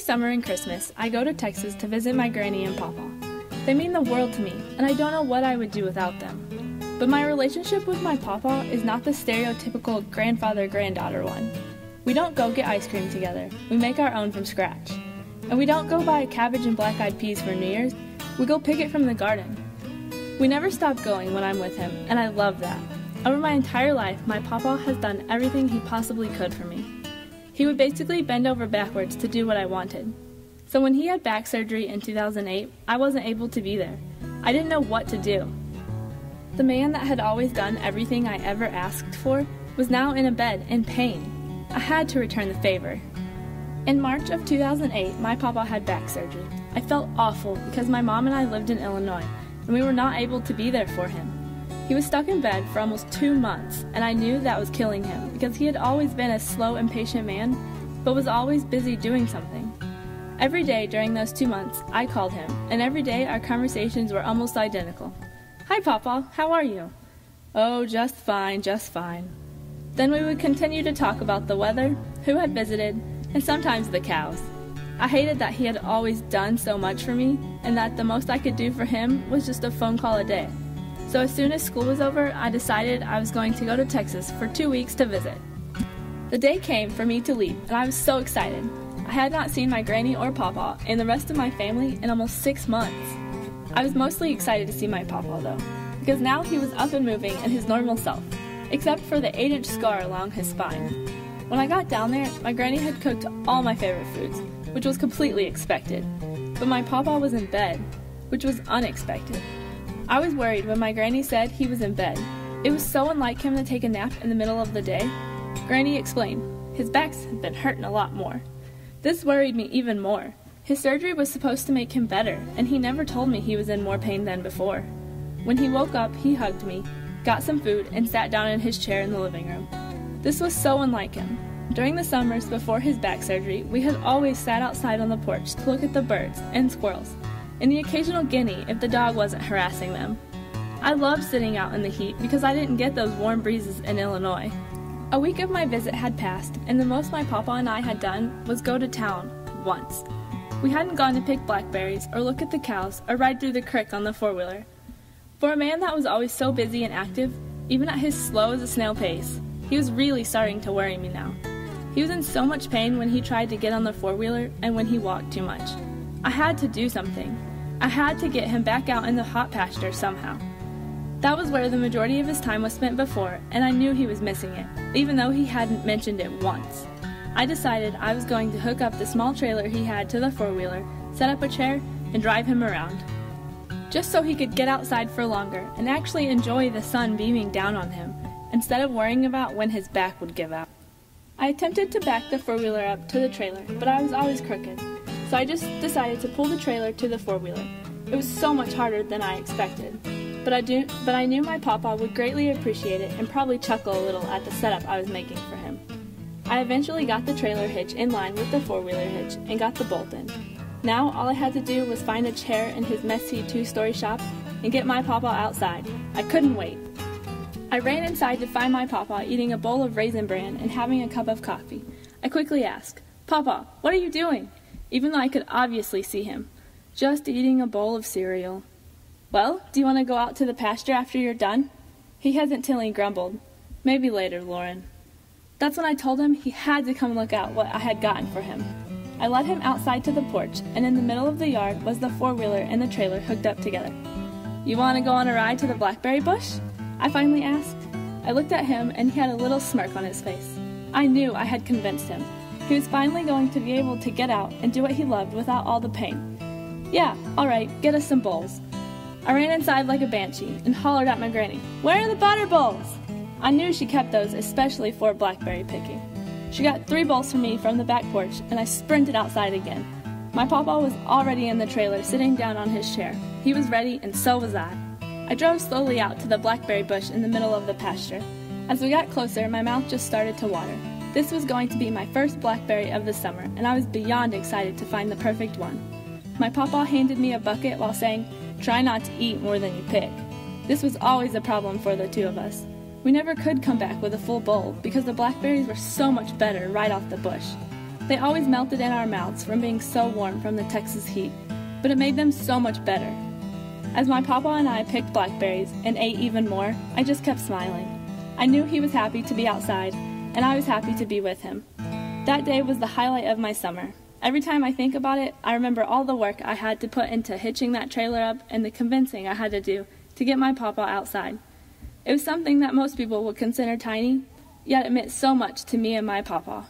summer and Christmas, I go to Texas to visit my granny and papa. They mean the world to me, and I don't know what I would do without them. But my relationship with my papa is not the stereotypical grandfather-granddaughter one. We don't go get ice cream together. We make our own from scratch. And we don't go buy cabbage and black-eyed peas for New Year's. We go pick it from the garden. We never stop going when I'm with him, and I love that. Over my entire life, my papa has done everything he possibly could for me. He would basically bend over backwards to do what I wanted. So when he had back surgery in 2008, I wasn't able to be there. I didn't know what to do. The man that had always done everything I ever asked for was now in a bed in pain. I had to return the favor. In March of 2008, my papa had back surgery. I felt awful because my mom and I lived in Illinois, and we were not able to be there for him. He was stuck in bed for almost 2 months, and I knew that was killing him because he had always been a slow, impatient man, but was always busy doing something. Every day during those 2 months, I called him, and every day our conversations were almost identical. "Hi, Papa, how are you?" "Oh, just fine, just fine." Then we would continue to talk about the weather, who had visited, and sometimes the cows. I hated that he had always done so much for me, and that the most I could do for him was just a phone call a day. So as soon as school was over, I decided I was going to go to Texas for 2 weeks to visit. The day came for me to leave, and I was so excited. I had not seen my granny or papa and the rest of my family in almost 6 months. I was mostly excited to see my papa, though, because now he was up and moving in his normal self, except for the 8-inch scar along his spine. When I got down there, my granny had cooked all my favorite foods, which was completely expected. But my papa was in bed, which was unexpected. I was worried when my granny said he was in bed. It was so unlike him to take a nap in the middle of the day. Granny explained, his back's had been hurting a lot more. This worried me even more. His surgery was supposed to make him better, and he never told me he was in more pain than before. When he woke up, he hugged me, got some food, and sat down in his chair in the living room. This was so unlike him. During the summers before his back surgery, we had always sat outside on the porch to look at the birds and squirrels, and the occasional guinea if the dog wasn't harassing them. I loved sitting out in the heat because I didn't get those warm breezes in Illinois. A week of my visit had passed, and the most my papa and I had done was go to town once. We hadn't gone to pick blackberries or look at the cows or ride through the creek on the four-wheeler. For a man that was always so busy and active, even at his slow as a snail pace, he was really starting to worry me now. He was in so much pain when he tried to get on the four-wheeler and when he walked too much. I had to do something. I had to get him back out in the hot pasture somehow. That was where the majority of his time was spent before, and I knew he was missing it, even though he hadn't mentioned it once. I decided I was going to hook up the small trailer he had to the four-wheeler, set up a chair, and drive him around. Just so he could get outside for longer and actually enjoy the sun beaming down on him, instead of worrying about when his back would give out. I attempted to back the four-wheeler up to the trailer, but I was always crooked, so I just decided to pull the trailer to the four-wheeler. It was so much harder than I expected, but I knew my papa would greatly appreciate it and probably chuckle a little at the setup I was making for him. I eventually got the trailer hitch in line with the four-wheeler hitch and got the bolt in. Now all I had to do was find a chair in his messy 2-story shop and get my papa outside. I couldn't wait. I ran inside to find my papa eating a bowl of Raisin Bran and having a cup of coffee. I quickly asked, "Papa, what are you doing?" Even though I could obviously see him. "Just eating a bowl of cereal." "Well, do you want to go out to the pasture after you're done?" He hesitantly grumbled, "Maybe later, Loren." That's when I told him he had to come look at what I had gotten for him. I led him outside to the porch, and in the middle of the yard was the four-wheeler and the trailer hooked up together. "You want to go on a ride to the blackberry bush?" I finally asked. I looked at him, and he had a little smirk on his face. I knew I had convinced him. He was finally going to be able to get out and do what he loved without all the pain. "Yeah, all right, get us some bowls." I ran inside like a banshee and hollered at my granny, "Where are the butter bowls?" I knew she kept those especially for blackberry picking. She got 3 bowls for me from the back porch, and I sprinted outside again. My papa was already in the trailer sitting down on his chair. He was ready, and so was I. I drove slowly out to the blackberry bush in the middle of the pasture. As we got closer, my mouth just started to water. This was going to be my first blackberry of the summer, and I was beyond excited to find the perfect one. My papa handed me a bucket while saying, "Try not to eat more than you pick." This was always a problem for the two of us. We never could come back with a full bowl because the blackberries were so much better right off the bush. They always melted in our mouths from being so warm from the Texas heat, but it made them so much better. As my papa and I picked blackberries and ate even more, I just kept smiling. I knew he was happy to be outside, and I was happy to be with him. That day was the highlight of my summer. Every time I think about it, I remember all the work I had to put into hitching that trailer up and the convincing I had to do to get my papa outside. It was something that most people would consider tiny, yet it meant so much to me and my papa.